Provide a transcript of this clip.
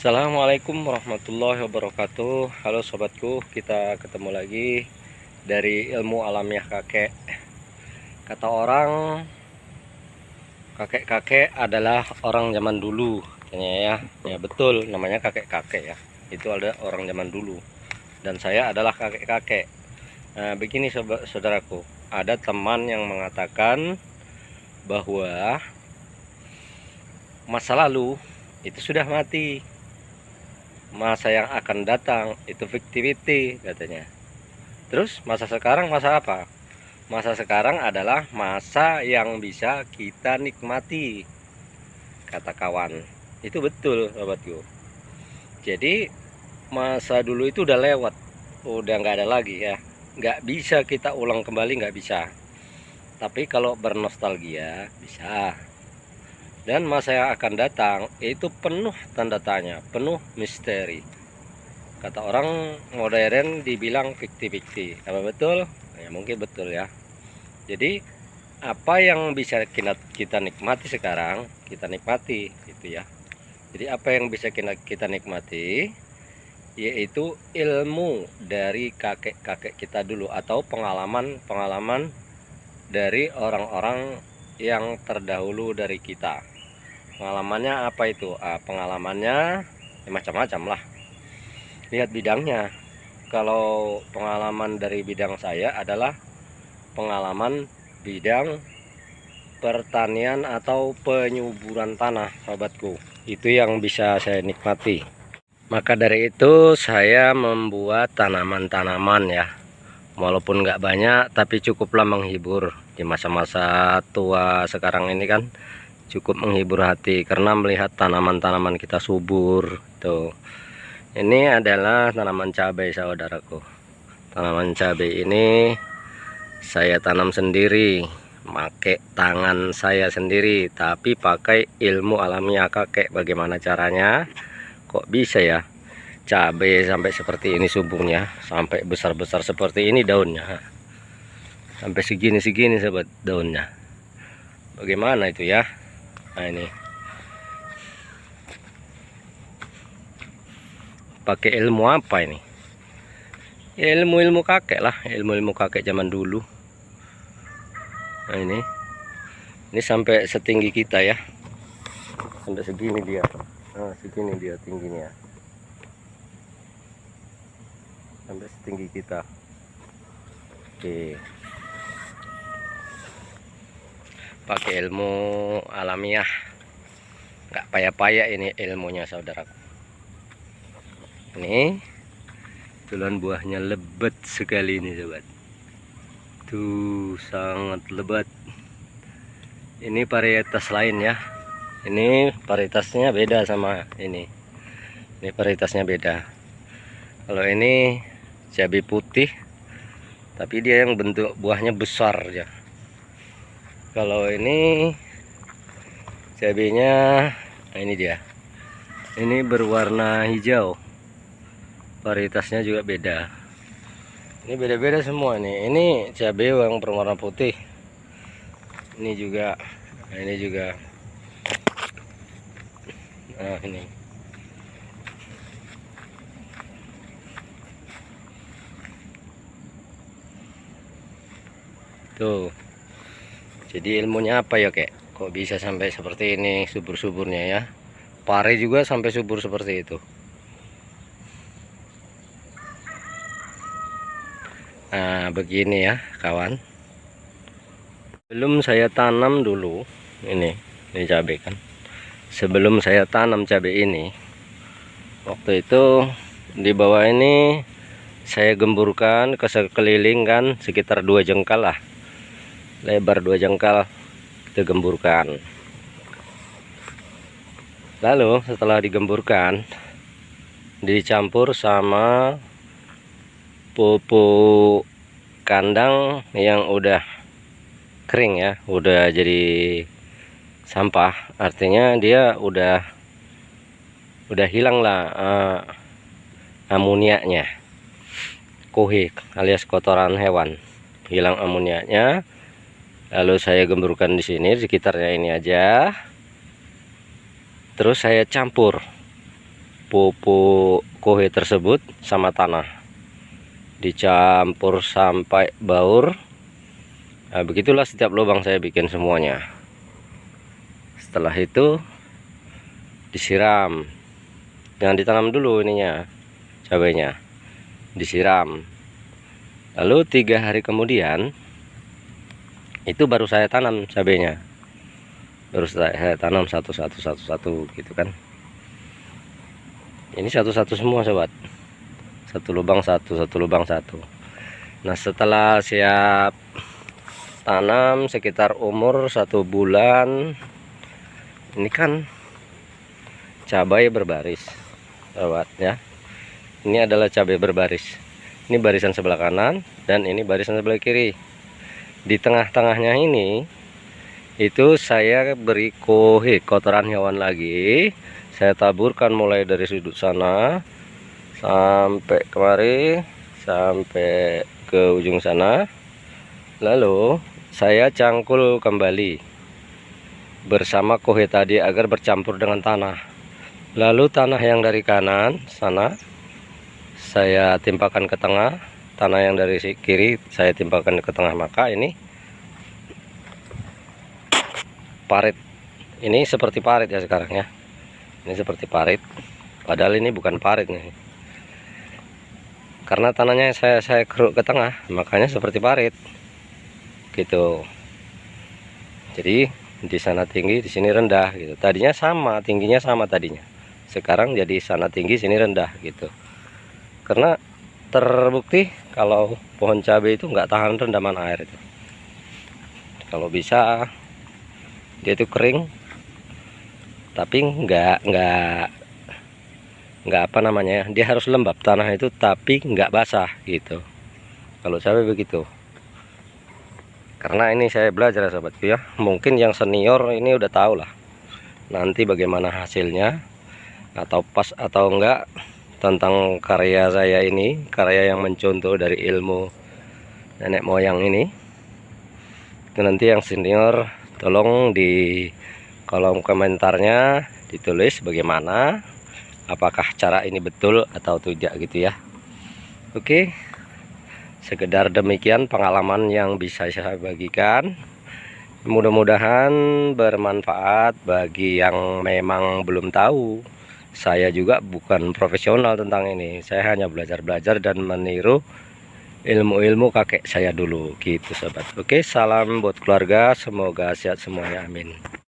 Assalamualaikum warahmatullahi wabarakatuh. Halo sobatku, kita ketemu lagi dari ilmu alamiah kakek. Kata orang, kakek-kakek adalah orang zaman dulu, katanya ya. Ya betul, namanya kakek-kakek ya. Itu ada orang zaman dulu. Dan saya adalah kakek-kakek. Nah, begini saudaraku, ada teman yang mengatakan bahwa masa lalu itu sudah mati, masa yang akan datang itu fiktiviti katanya. Terus masa sekarang masa apa? Masa sekarang adalah masa yang bisa kita nikmati, kata kawan. Itu betul sobatku. Jadi masa dulu itu udah lewat, udah nggak ada lagi ya, nggak bisa kita ulang kembali, nggak bisa. Tapi kalau bernostalgia bisa. Dan masa yang akan datang itu penuh tanda tanya, penuh misteri. Kata orang modern dibilang fikti-fikti. Apa betul? Ya mungkin betul ya. Jadi apa yang bisa kita nikmati sekarang, kita nikmati gitu ya. Jadi apa yang bisa kita nikmati yaitu ilmu dari kakek-kakek kita dulu, atau pengalaman-pengalaman dari orang-orang yang terdahulu dari kita. Pengalamannya apa itu? Pengalamannya ya macam-macam lah. Lihat bidangnya. Kalau pengalaman dari bidang saya adalah pengalaman bidang pertanian atau penyuburan tanah, sahabatku. Itu yang bisa saya nikmati. Maka dari itu saya membuat tanaman-tanaman ya. Walaupun nggak banyak, tapi cukuplah menghibur di masa-masa tua sekarang ini kan. Cukup menghibur hati karena melihat tanaman-tanaman kita subur tuh. Ini adalah tanaman cabai saudaraku. Tanaman cabai ini saya tanam sendiri, pakai tangan saya sendiri, tapi pakai ilmu alamiah kakek. Bagaimana caranya? Kok bisa ya cabai sampai seperti ini suburnya, sampai besar-besar seperti ini daunnya, sampai segini-segini sobat daunnya. Bagaimana itu ya? Nah ini pakai ilmu apa ini? Ilmu-ilmu kakek lah, ilmu-ilmu kakek zaman dulu. Nah ini sampai setinggi kita ya, sampai segini dia. Nah, segini dia tingginya, sampai setinggi kita. Oke, pakai ilmu alamiah, nggak payah-payah ini ilmunya saudaraku. Ini tulan buahnya lebat sekali ini sobat, tuh sangat lebat. Ini varietas lain ya, ini varietasnya beda sama ini varietasnya beda. Kalau ini cabai putih, tapi dia yang bentuk buahnya besar ya. Kalau ini cabainya, nah ini dia, ini berwarna hijau, varietasnya juga beda. Ini beda-beda semua nih. Ini cabai yang berwarna putih, ini juga, nah ini juga, nah ini tuh. Jadi ilmunya apa ya kek? Kok bisa sampai seperti ini subur-suburnya ya? Pare juga sampai subur seperti itu. Nah begini ya kawan. Sebelum saya tanam dulu ini cabai kan. Sebelum saya tanam cabai ini, waktu itu di bawah ini saya gemburkan ke sekeliling kan, sekitar 2 jengkal lah, lebar 2 jengkal kita gemburkan. Lalu setelah digemburkan, dicampur sama pupuk kandang yang udah kering ya, udah jadi sampah, artinya dia udah hilang lah amoniaknya, kohik alias kotoran hewan, hilang amoniaknya. Lalu saya gemburkan di sini sekitarnya ini aja, terus saya campur pupuk kohe tersebut sama tanah, dicampur sampai baur. Nah, begitulah setiap lubang saya bikin semuanya. Setelah itu disiram, jangan ditanam dulu ininya, cabenya disiram. Lalu 3 hari kemudian itu baru saya tanam cabenya, baru saya tanam satu gitu kan. Ini satu-satu semua sobat, satu lubang satu lubang satu. Nah, setelah siap tanam sekitar umur 1 bulan, ini kan cabai berbaris sobat ya. Ini adalah cabai berbaris, ini barisan sebelah kanan dan ini barisan sebelah kiri. Di tengah-tengahnya ini itu saya beri kotoran hewan lagi, saya taburkan mulai dari sudut sana sampai kemari, sampai ke ujung sana. Lalu saya cangkul kembali bersama kohe tadi agar bercampur dengan tanah. Lalu tanah yang dari kanan sana saya timpakan ke tengah, tanah yang dari kiri saya timpakan ke tengah. Maka ini parit, ini seperti parit ya sekarang ya. Ini seperti parit, padahal ini bukan parit nih, karena tanahnya saya keruk ke tengah, makanya seperti parit gitu. Jadi di sana tinggi, di sini rendah gitu. Tadinya sama, tingginya sama tadinya, sekarang jadi sana tinggi, sini rendah gitu. Karena terbukti kalau pohon cabai itu nggak tahan rendaman air itu. Kalau bisa dia itu kering, tapi nggak apa namanya, dia harus lembab tanah itu tapi nggak basah gitu. Kalau cabai begitu. Karena ini saya belajar ya sobatku ya, mungkin yang senior ini udah tahu lah nanti bagaimana hasilnya, atau pas atau enggak tentang karya saya ini, karya yang mencontoh dari ilmu nenek moyang ini. Itu nanti yang senior tolong di kolom komentarnya ditulis bagaimana, apakah cara ini betul atau tidak gitu ya. Oke, sekedar demikian pengalaman yang bisa saya bagikan. Mudah-mudahan bermanfaat bagi yang memang belum tahu. Saya juga bukan profesional tentang ini, saya hanya belajar-belajar dan meniru ilmu-ilmu kakek saya dulu gitu sobat. Oke, salam buat keluarga, semoga sehat semuanya, amin.